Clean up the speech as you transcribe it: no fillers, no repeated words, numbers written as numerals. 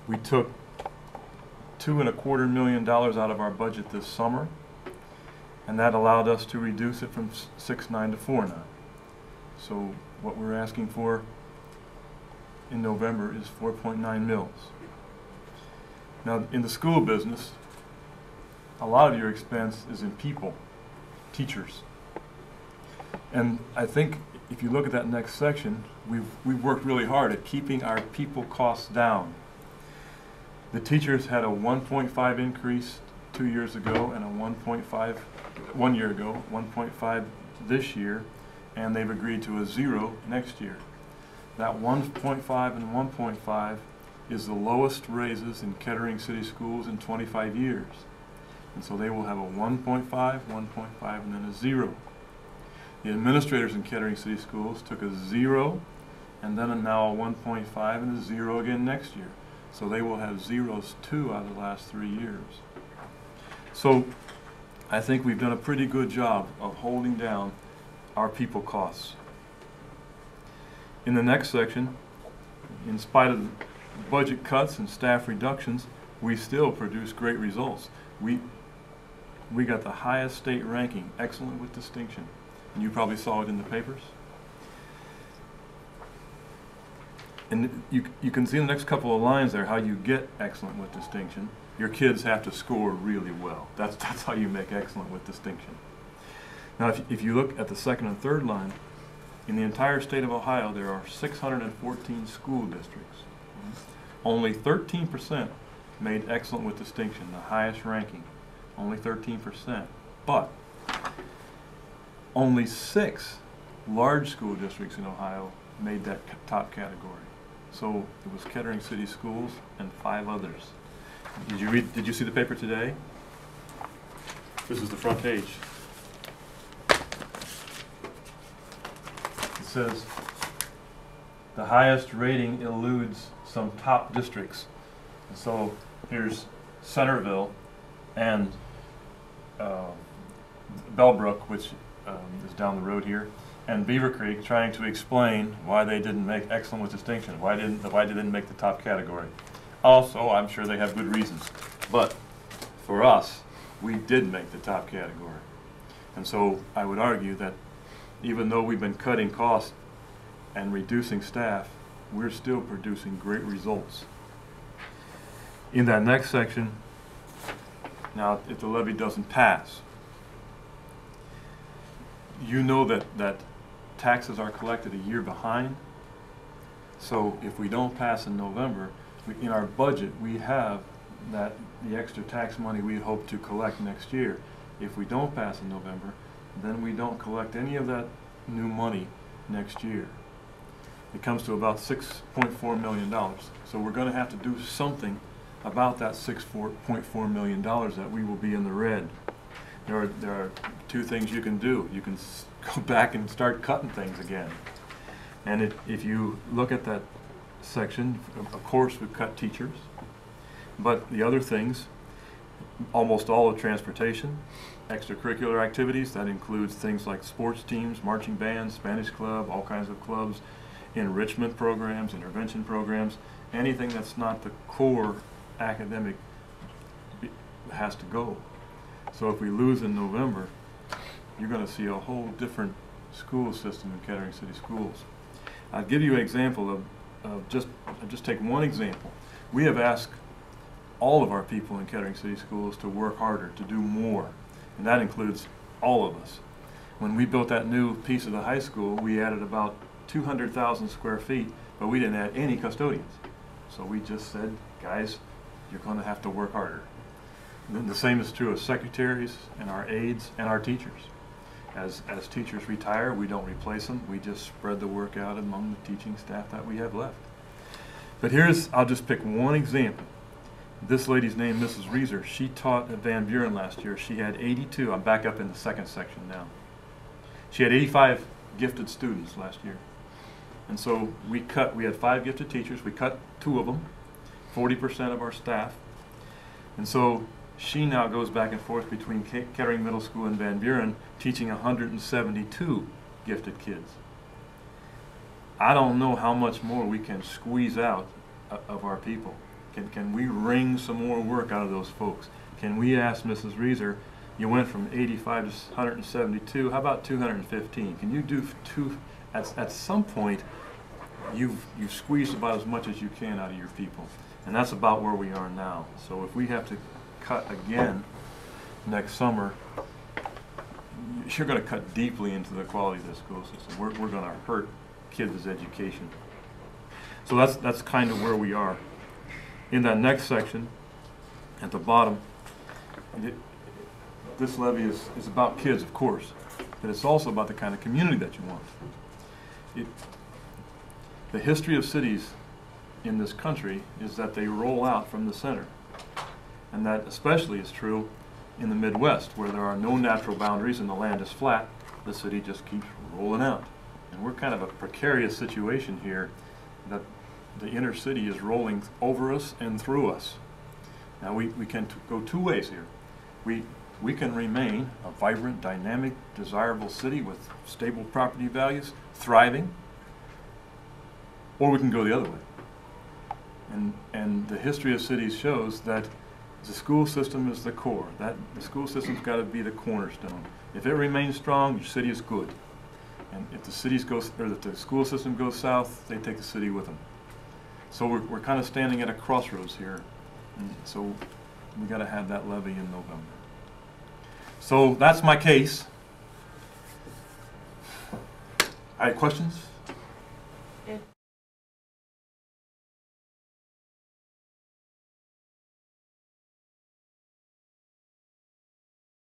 We took $2.25 million out of our budget this summer, and that allowed us to reduce it from 6.9 to 4.9. So what we're asking for in November is 4.9 mils. Now, in the school business, a lot of your expense is in people, teachers. And I think if you look at that next section, we've worked really hard at keeping our people costs down. The teachers had a 1.5 increase 2 years ago and a 1.5 1 year ago, 1.5 this year, and they've agreed to a 0 next year. That 1.5 and 1.5 is the lowest raises in Kettering City Schools in 25 years. And so they will have a 1.5, 1.5, and then a 0. The administrators in Kettering City Schools took a 0 and then now a 1.5 and a 0 again next year. So they will have zeros 2 out of the last 3 years. So I think we've done a pretty good job of holding down our people costs. In the next section, in spite of budget cuts and staff reductions, we still produce great results. We got the highest state ranking, excellent with distinction. And you probably saw it in the papers. And you can see in the next couple of lines there how you get excellent with distinction. Your kids have to score really well. That's how you make excellent with distinction. Now, if you look at the second and third line, in the entire state of Ohio, there are 614 school districts. Only 13% made excellent with distinction, the highest ranking. Only 13%. But only 6 large school districts in Ohio made that top category. So it was Kettering City Schools and 5 others. Did you see the paper today? This is the front page. It says the highest rating eludes some top districts. And so here's Centerville and Bellbrook, which is down the road here, and Beaver Creek, trying to explain why they didn't make excellent with distinction, why they didn't make the top category. Also, I'm sure they have good reasons, but for us, we did make the top category. And so I would argue that even though we've been cutting costs and reducing staff, we're still producing great results. In that next section, now if the levy doesn't pass, you know that taxes are collected a year behind. So if we don't pass in November, in our budget we have the extra tax money we hope to collect next year. If we don't pass in November, then we don't collect any of that new money next year. It comes to about $6.4 million. So we're going to have to do something about that $6.4 million that we will be in the red. There are 2 things you can do. You can go back and start cutting things again. And if you look at that section, of course we've cut teachers, but the other things, almost all of transportation, extracurricular activities, that includes things like sports teams, marching bands, Spanish club, all kinds of clubs, enrichment programs, intervention programs, anything that's not the core academic has to go. So if we lose in November, you're going to see a whole different school system in Kettering City Schools. I'll give you an example of just take one example. We have asked all of our people in Kettering City Schools to work harder, to do more, and that includes all of us. When we built that new piece of the high school, we added about 200,000 square feet, but we didn't add any custodians. So we just said, guys, you're going to have to work harder. And the same is true of secretaries and our aides and our teachers. As teachers retire, we don't replace them. We just spread the work out among the teaching staff that we have left. But I'll just pick one example. This lady's name, Mrs. Reeser, she taught at Van Buren last year. She had 82, I'm back up in the second section now. She had 85 gifted students last year. And so we had 5 gifted teachers, we cut 2 of them, 40% of our staff. And so she now goes back and forth between Kettering Middle School and Van Buren, teaching 172 gifted kids. I don't know how much more we can squeeze out of our people. Can we wring some more work out of those folks? Can we ask Mrs. Reeser, you went from 85 to 172, how about 215? Can you do two, at some point, you've squeezed about as much as you can out of your people. And that's about where we are now. So if we have to cut again next summer, you're going to cut deeply into the quality of the school system. We're going to hurt kids' education. So that's kind of where we are. In that next section, at the bottom, this levy is about kids, of course, but it's also about the kind of community that you want. The history of cities in this country is that they roll out from the center. And that especially is true in the Midwest, where there are no natural boundaries and the land is flat. The city just keeps rolling out. And we're kind of a precarious situation here, that the inner city is rolling over us and through us. Now we can go two ways here. We can remain a vibrant, dynamic, desirable city with stable property values, thriving, or we can go the other way. And the history of cities shows that the school system is the core. That the school system's got to be the cornerstone. If it remains strong, your city is good. And if the if the school system goes south, they take the city with them. So we're kind of standing at a crossroads here. And so we got to have that levy in November. So that's my case. All right, questions?